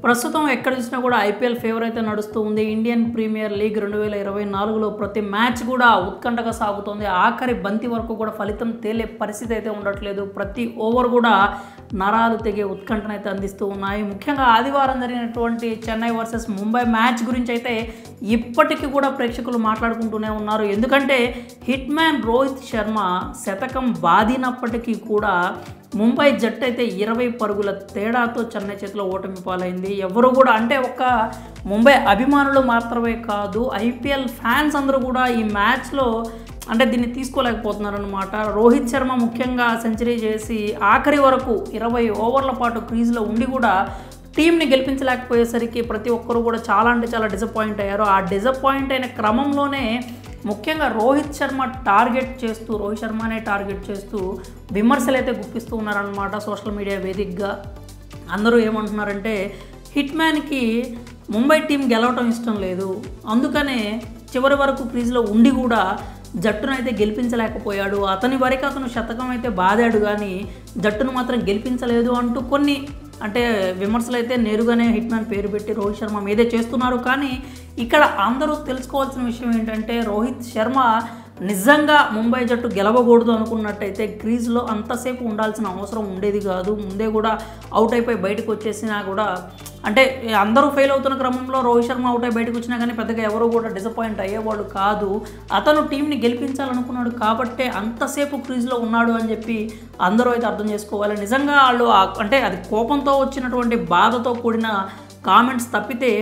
ప్రస్తుతం ఎక్కడ చూసినా కూడా ఐపీఎల్ ఫేవర్ అయితే నడుస్తూ ఉంది. ఇండియన్ ప్రీమియర్ లీగ్ 2024లో ప్రతి మ్యాచ్ కూడా ఉత్కంఠగా సాగుతోంది. ఆఖరి బంతి వరకు కూడా ఫలితం తేలే పరిస్థితి అయితే ఉండట్లేదు. ప్రతి ఓవర్ కూడా నరాలు తెగే ఉత్కంఠను అయితే అందిస్తూ ఉన్నాయి. ముఖ్యంగా ఆదివారం జరిగినటువంటి చెన్నై వర్సెస్ ముంబై మ్యాచ్ గురించి అయితే ఇప్పటికీ కూడా ప్రేక్షకులు మాట్లాడుకుంటూనే ఉన్నారు. ఎందుకంటే హిట్ మ్యాన్ రోహిత్ శర్మ శతకం బాదినప్పటికీ కూడా ముంబై జట్టు అయితే 20 పరుగుల తేడాతో చెన్నై చేతిలో ఓటమి పాలైంది. ఎవరు కూడా అంటే ఒక్క ముంబై అభిమానులు మాత్రమే కాదు, ఐపీఎల్ ఫ్యాన్స్ అందరూ కూడా ఈ మ్యాచ్లో అంటే దీన్ని తీసుకోలేకపోతున్నారనమాట. రోహిత్ శర్మ ముఖ్యంగా సెంచరీ చేసి ఆఖరి వరకు 20 ఓవర్ల పాటు క్రీజ్లో ఉండి కూడా టీంని గెలిపించలేకపోయేసరికి ప్రతి ఒక్కరు కూడా చాలా అంటే చాలా డిసప్పాయింట్ అయ్యారు. ఆ డిసప్పాయింట్ అయిన క్రమంలోనే ముఖ్యంగా రోహిత్ శర్మనే టార్గెట్ చేస్తూ విమర్శలు అయితే గుప్పిస్తూ ఉన్నారనమాట సోషల్ మీడియా వేదికగా. అందరూ ఏమంటున్నారంటే హిట్ మ్యాన్కి ముంబై టీం గెలవటం ఇష్టం లేదు, అందుకనే చివరి వరకు క్రీజ్లో ఉండి కూడా జట్టును అయితే గెలిపించలేకపోయాడు. అతని వరకు అతను శతకం అయితే బాదాడు కానీ జట్టును మాత్రం గెలిపించలేదు అంటూ కొన్ని అంటే విమర్శలు అయితే నేరుగానే హిట్ మ్యాన్ పేరు పెట్టి రోహిత్ శర్మ మీదే చేస్తున్నారు. కానీ ఇక్కడ అందరూ తెలుసుకోవాల్సిన విషయం ఏంటంటే రోహిత్ శర్మ నిజంగా ముంబై జట్టు గెలవకూడదు అనుకున్నట్టయితే క్రీజ్లో అంతసేపు ఉండాల్సిన అవసరం ఉండేది కాదు. ముందే కూడా అవుట్ అయిపోయి బయటకు వచ్చేసినా కూడా అంటే అందరూ ఫెయిల్ అవుతున్న క్రమంలో రోహిత్ శర్మ అవుట్ అయి బయటకు వచ్చినా కానీ పెద్దగా ఎవరు కూడా డిసప్పాయింట్ అయ్యేవాడు కాదు. అతను టీంని గెలిపించాలనుకున్నాడు కాబట్టే అంతసేపు క్రీజ్లో ఉన్నాడు అని చెప్పి అందరూ అయితే అర్థం చేసుకోవాలి. నిజంగా వాళ్ళు అంటే అది కోపంతో వచ్చినటువంటి బాధతో కూడిన కామెంట్స్ తప్పితే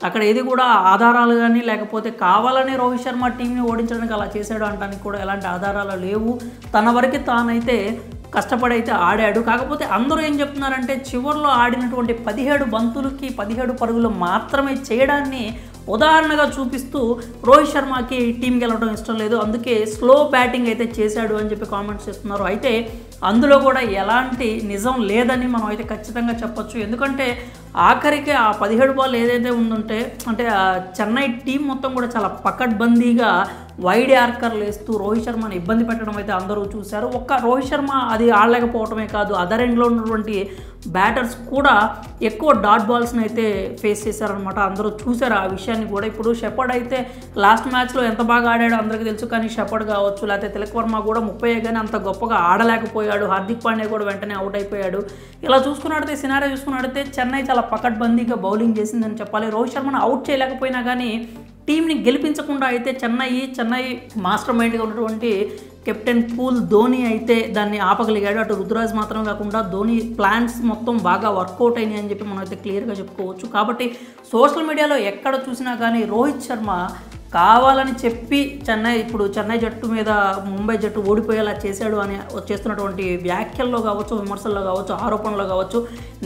అక్కడ ఏది కూడా ఆధారాలు కానీ లేకపోతే కావాలని రోహిత్ శర్మ టీంని ఓడించడానికి అలా చేశాడు అనడానికి కూడా ఎలాంటి ఆధారాలు లేవు. తన వరకు తానైతే కష్టపడైతే ఆడాడు. కాకపోతే అందరూ ఏం చెప్తున్నారంటే చివరిలో ఆడినటువంటి 17 బంతులకి 17 పరుగులు మాత్రమే చేయడాన్ని ఉదాహరణగా చూపిస్తూ రోహిత్ శర్మకి టీం గెలవడం ఇష్టం లేదు, అందుకే స్లో బ్యాటింగ్ అయితే చేశాడు అని చెప్పి కామెంట్స్ చేస్తున్నారు. అయితే అందులో కూడా ఎలాంటి నిజం లేదని మనం అయితే ఖచ్చితంగా చెప్పొచ్చు. ఎందుకంటే ఆఖరికి ఆ 17 బాల్ ఏదైతే ఉందంటే అంటే చెన్నై టీం మొత్తం కూడా చాలా పకడ్బందీగా వైడ్ యార్కర్లు వేస్తూ రోహిత్ శర్మని ఇబ్బంది పెట్టడం అయితే అందరూ చూశారు. ఒక్క రోహిత్ శర్మ అది ఆడలేకపోవటమే కాదు, అదర్ ఎండ్లో ఉన్నటువంటి బ్యాటర్స్ కూడా ఎక్కువ డాట్ బాల్స్ని అయితే ఫేస్ చేశారనమాట. అందరూ చూశారు ఆ విషయాన్ని కూడా. ఇప్పుడు షెపర్డ్ అయితే లాస్ట్ మ్యాచ్లో ఎంత బాగా ఆడాడో అందరికీ తెలుసు, కానీ షెపర్డ్ కావచ్చు లేకపోతే తిలక్ వర్మ కూడా 30 కానీ అంత గొప్పగా ఆడలేకపోయాడు. హార్దిక్ పాండ్యా కూడా వెంటనే అవుట్ అయిపోయాడు. ఇలా చూసుకున్నట్టయితే సినారియో చూసుకున్నట్టయితే చెన్నై చాలా పకడ్బందీగా బౌలింగ్ చేసిందని చెప్పాలి. రోహిత్ శర్మను అవుట్ చేయలేకపోయినా కానీ టీంని గెలిపించకుండా అయితే చెన్నై మాస్టర్ మైండ్గా ఉన్నటువంటి కెప్టెన్ కూల్ ధోని అయితే దాన్ని ఆపగలిగాడు. అటు రుతురాజ్ మాత్రమే కాకుండా ధోని ప్లాన్స్ మొత్తం బాగా వర్కౌట్ అయినాయి అని చెప్పి మనం అయితే క్లియర్గా చెప్పుకోవచ్చు. కాబట్టి సోషల్ మీడియాలో ఎక్కడ చూసినా కానీ రోహిత్ శర్మ కావాలని చెప్పి చెన్నై జట్టు మీద ముంబై జట్టు ఓడిపోయేలా చేశాడు అని చేస్తున్నటువంటి వ్యాఖ్యల్లో కావచ్చు, విమర్శల్లో కావచ్చు, ఆరోపణలు కావచ్చు,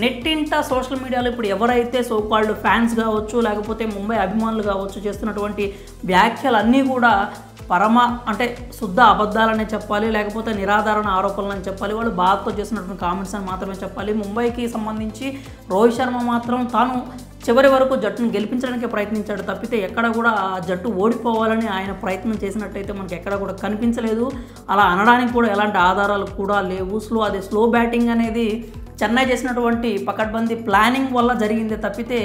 నెట్టింట సోషల్ మీడియాలో ఇప్పుడు ఎవరైతే సోకాల్డ్ ఫ్యాన్స్ కావచ్చు లేకపోతే ముంబై అభిమానులు కావచ్చు చేస్తున్నటువంటి వ్యాఖ్యలన్నీ కూడా అంటే శుద్ధ అబద్ధాలనే చెప్పాలి, లేకపోతే నిరాధారణ ఆరోపణలు అని చెప్పాలి. వాళ్ళు బాధతో చేసినటువంటి కామెంట్స్ అని మాత్రమే చెప్పాలి. ముంబైకి సంబంధించి రోహిత్ శర్మ మాత్రం తాను చివరి వరకు జట్టును గెలిపించడానికి ప్రయత్నించాడు తప్పితే ఎక్కడ కూడా ఆ జట్టు ఓడిపోవాలని ఆయన ప్రయత్నం చేసినట్టయితే మనకి ఎక్కడ కూడా కనిపించలేదు. అలా అనడానికి కూడా ఎలాంటి ఆధారాలు కూడా లేవు. స్లో బ్యాటింగ్ అనేది చెన్నై చేసినటువంటి పకడ్బందీ ప్లానింగ్ వల్ల జరిగిందే తప్పితే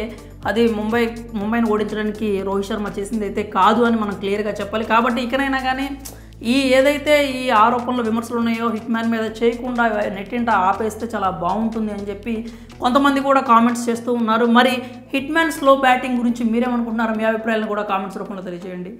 అది ముంబైని ఓడించడానికి రోహిత్ శర్మ చేసింది అయితే కాదు అని మనం క్లియర్గా చెప్పాలి. కాబట్టి ఇకనైనా కానీ ఏదైతే ఈ ఆరోపణలు విమర్శలు ఉన్నాయో హిట్ మ్యాన్ మీద చేయకుండా నెట్టింట ఆపేస్తే చాలా బాగుంటుంది అని చెప్పి కొంతమంది కూడా కామెంట్స్ చేస్తూ ఉన్నారు. మరి హిట్ మ్యాన్ స్లో బ్యాటింగ్ గురించి మీరేమనుకుంటున్నారు? మీ అభిప్రాయాలను కూడా కామెంట్స్ రూపంలో తెలియజేయండి.